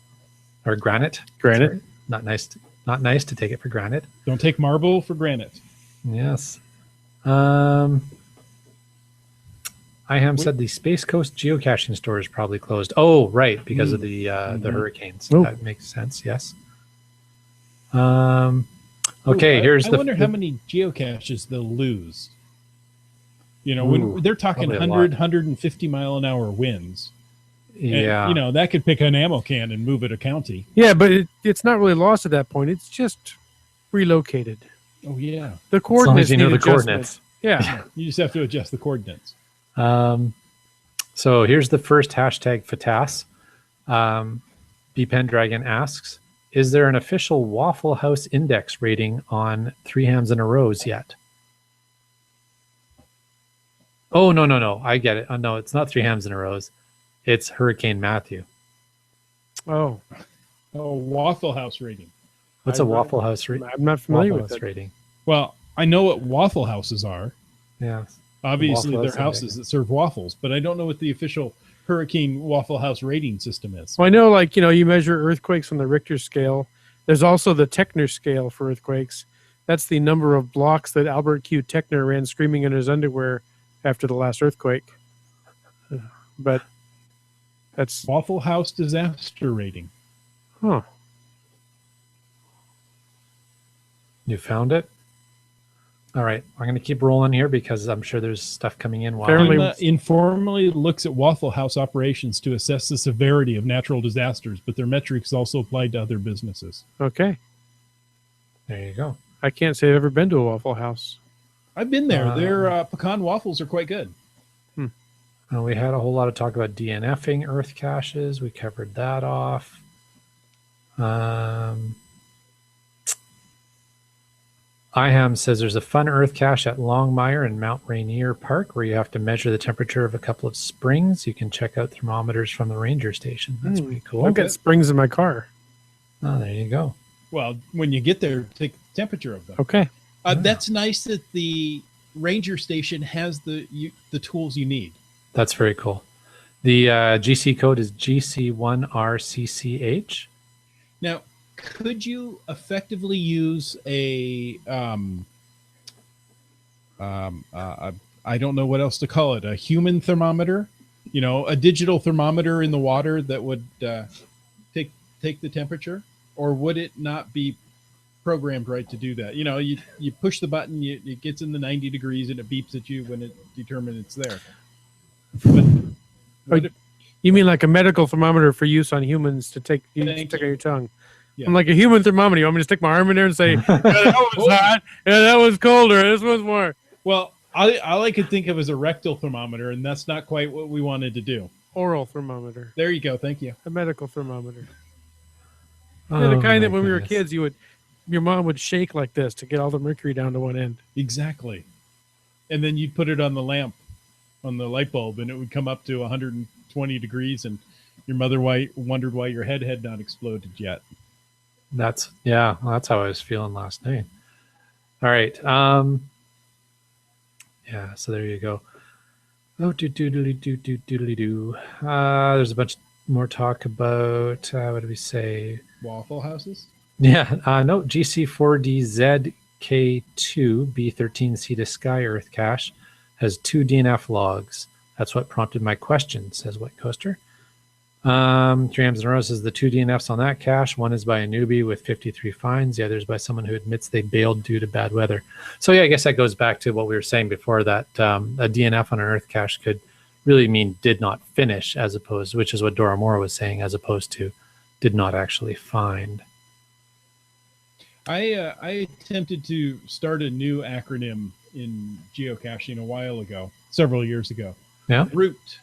or granite. Granite. Sorry. Not nice. Not nice to take it for granted. Don't take marble for granite. Yes. IHAM said the Space Coast geocaching store is probably closed. Oh, right, because of the hurricanes. Ooh. That makes sense. Yes. Okay, here's I wonder how many geocaches they'll lose. You know, when they're talking 100, 150 mile an hour winds. Yeah. And, that could pick an ammo can and move it a county. Yeah, but it's not really lost at that point. It's just relocated. Oh, yeah. The coordinates. As long as you know need the coordinates. Yeah. You just have to adjust the coordinates. So here's the first hashtag FATAS. B Pendragon asks, is there an official Waffle House index rating on 3 hams in a rows yet? Oh, no. I get it. No, it's not 3 hams in a rows. It's Hurricane Matthew. Oh, Waffle House rating. What's a Waffle House rating? I'm not familiar Waffle with House it. rating. Well, I know what Waffle Houses are. Yeah. Obviously, Waffle they're House houses that serve waffles, but I don't know what the official Hurricane Waffle House rating system is. Well, I know, like, you measure earthquakes on the Richter scale. There's also the Techner scale for earthquakes. That's the number of blocks that Albert Q. Techner ran screaming in his underwear after the last earthquake. But that's... Waffle House disaster rating. Huh. You found it? All right. I'm going to keep rolling here because I'm sure there's stuff coming in. While Fairly- FEMA informally looks at Waffle House operations to assess the severity of natural disasters, but their metrics also apply to other businesses. Okay. There you go. I can't say I've ever been to a Waffle House. I've been there. Their pecan waffles are quite good. We had a whole lot of talk about DNFing Earthcaches. We covered that off. IHAM says there's a fun Earthcache at Longmire and Mount Rainier Park where you have to measure the temperature of a couple of springs. You can check out thermometers from the ranger station. That's pretty cool. I've got springs in my car. Oh, there you go. Well, when you get there, take the temperature of them. Okay. That's nice that the ranger station has the tools you need. That's very cool. The GC code is GC1RCCH. Now, could you effectively use a I don't know what else to call it, a human thermometer, a digital thermometer in the water that would take the temperature, or would it not be programmed right to do that? You push the button, it gets in the 90 degrees and it beeps at you when it determines it's there. But You mean like a medical thermometer for use on humans to stick on your tongue? Yeah. I'm like a human thermometer. You want me to stick my arm in there and say, yeah, that was hot, yeah, that was colder, this was more. Well, all I could think of is a rectal thermometer, and that's not quite what we wanted to do. Oral thermometer. There you go. Thank you. A medical thermometer. The kind that when we were kids, your mom would shake like this to get all the mercury down to one end. Exactly. And then you'd put it on the lamp, on the light bulb, and it would come up to 120 degrees, and your mother wondered why your head had not exploded yet. That's how I was feeling last night. All right. Yeah, so there you go. Oh, do. There's a bunch more talk about, what did we say? Waffle houses? Yeah, no, GC4DZK2 B13C to Sky Earthcache has 2 DNF logs. That's what prompted my question, says Wet Coaster. 3 M's in a row says the 2 DNFs on that cache. One is by a newbie with 53 fines. The other is by someone who admits they bailed due to bad weather. So yeah, I guess that goes back to what we were saying before, that a DNF on an Earth cache could really mean did not finish, as opposed, which is what Dora Moore was saying, as opposed to did not actually find. I attempted to start a new acronym in geocaching a while ago, several years ago. Yeah. Root.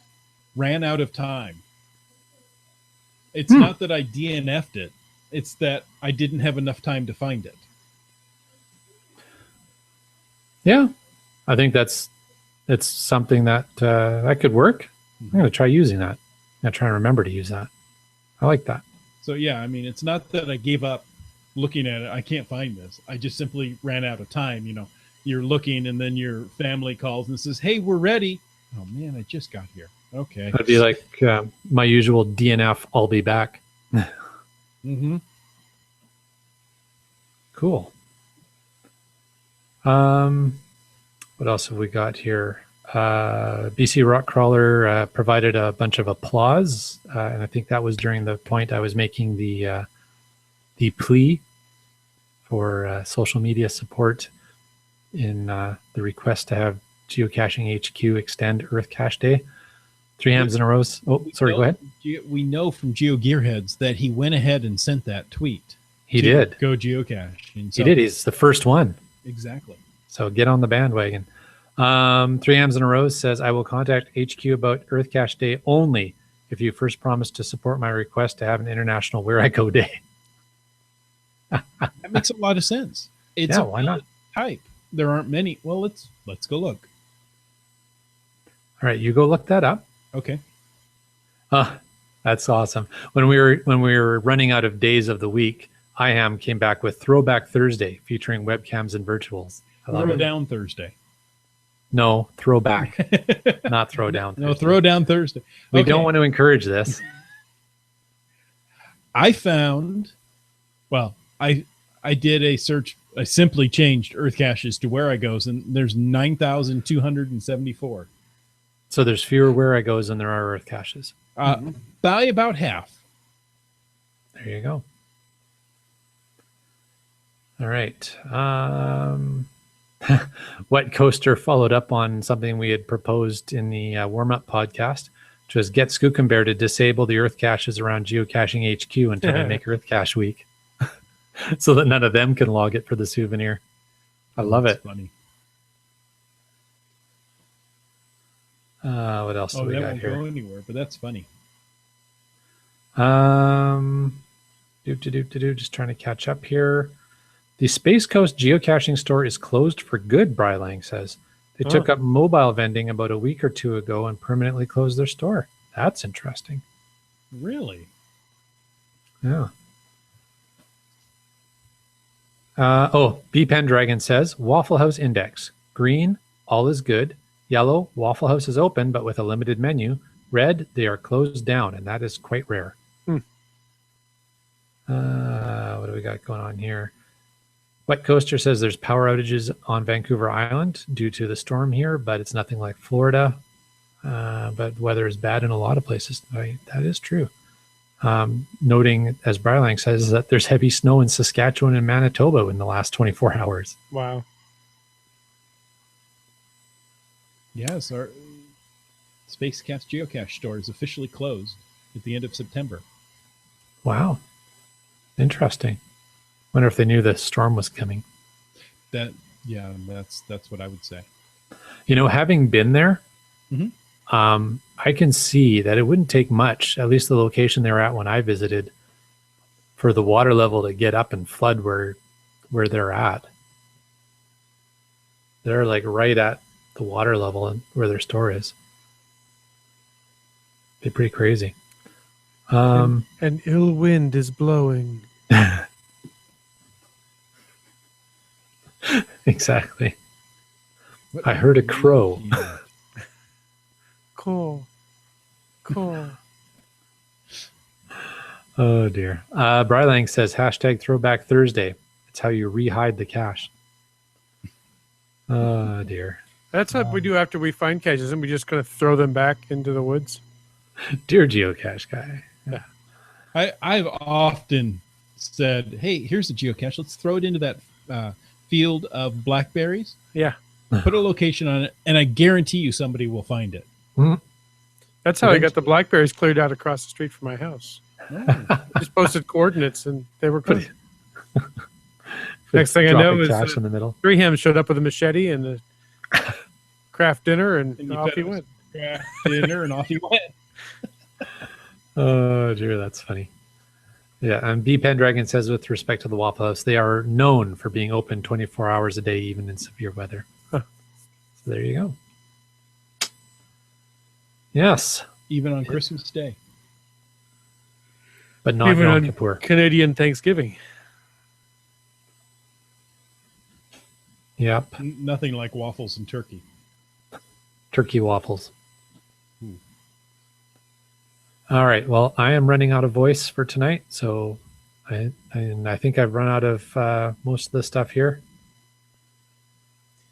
Ran out of time. It's not that I DNF'd it. It's that I didn't have enough time to find it. Yeah. I think it's something that that could work. I'm going to try using that. I'm going to try and remember to use that. I like that. So yeah, I mean, it's not that I gave up looking at it. I can't find this. I just simply ran out of time. You're looking and then your family calls and says, hey, we're ready. Oh man, I just got here. Okay. It'd be like my usual DNF, I'll be back. Mm-hmm. Cool. What else have we got here? BC Rock Crawler provided a bunch of applause, and I think that was during the point I was making the plea for social media support in the request to have Geocaching HQ extend Earthcache Day. 3 hams in a row. Oh, sorry, go ahead. We know from GeoGearheads that he went ahead and sent that tweet. He did. Go geocache. He did. He's the first one. Exactly. So get on the bandwagon. 3 hams in a row says, I will contact HQ about Earthcache Day only if you first promise to support my request to have an International Where I Go Day. That makes a lot of sense. It's why not? Type. There aren't many. Well, let's go look. All right, you go look that up. Okay. That's awesome. When we were running out of days of the week, IHAM came back with Throwback Thursday featuring webcams and virtuals. I love it. Down Thursday. No, throw back, not throw down. No, Thursday. throw down Thursday. We Okay. don't want to encourage this. I found, well, I did a search. I simply changed Earthcaches to Where I Goes, and there's 9,274. So there's fewer Where I Goes than there are Earthcaches. By about half. There you go. All right. Wet Coaster followed up on something we had proposed in the warm-up podcast, which was get Skook and Bear to disable the Earthcaches around Geocaching HQ until they make Earthcache Week, so that none of them can log it for the souvenir. I love That's it. funny. What else do we that got won't here? go anywhere, but that's funny. Just trying to catch up here. The Space Coast geocaching store is closed for good, Brylang says. They took up mobile vending about a week or two ago and permanently closed their store. That's interesting. Really? Yeah. B Pendragon says Waffle House Index. Green, all is good. Yellow, Waffle House is open but with a limited menu. Red, they are closed down, and that is quite rare. What do we got going on here? Wet Coaster says there's power outages on Vancouver Island due to the storm here, but it's nothing like Florida. But weather is bad in a lot of places. That is true. Noting, as Brylang says, that there's heavy snow in Saskatchewan and Manitoba in the last 24 hours. Wow. Yes, our Spacecast geocache store is officially closed at the end of September. Wow. Interesting. Wonder if they knew the storm was coming. That's what I would say. You know, having been there, Mhm. I can see that it wouldn't take much, at least the location they were at when I visited, for the water level to get up and flood where they're at. They're like right at the water level and where their store is. Be pretty crazy. An ill wind is blowing. Exactly. I heard a crow. Cool. Oh dear. Brylang says hashtag Throwback Thursday. It's how you re-hide the cache. Oh dear. That's what we do after we find caches, and we just kind of throw them back into the woods. Dear geocache guy. I've often said, hey, here's a geocache. Let's throw it into that field of blackberries. Yeah. Put a location on it, and I guarantee you somebody will find it. That's how I got the blackberries cleared out across the street from my house. Oh. Just posted coordinates, and they were good. Next thing I know is cache in the middle. Graham showed up with a machete and a craft dinner, and And you off fed he us went. craft dinner, and off he went. Oh dear, that's funny. Yeah, and B Pendragon says with respect to the Waffle House, they are known for being open 24 hours a day, even in severe weather. Huh. So there you go. Yes, Even on Christmas Day. but not Even Yom on Kippur. Canadian Thanksgiving. Yep, Nothing like waffles and turkey. turkey waffles. Ooh. All right. Well, I am running out of voice for tonight, so I think I've run out of most of the stuff here.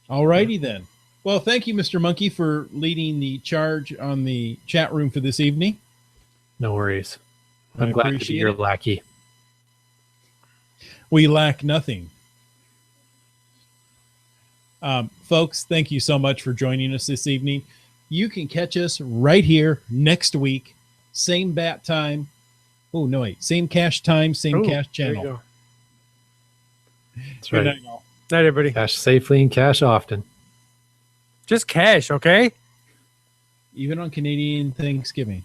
All righty then. Well, thank you, Mr. Monkey, for leading the charge on the chat room for this evening. No worries. I I'm glad to be appreciate your it. lackey. We lack nothing. Folks, thank you so much for joining us this evening. You can catch us right here next week. Same bat time. Oh, no, wait. Same cache time, same Ooh, cache there you channel. go. That's Good right. night, all. Night, everybody. Cash safely and cash often. Just cash, okay? Even on Canadian Thanksgiving.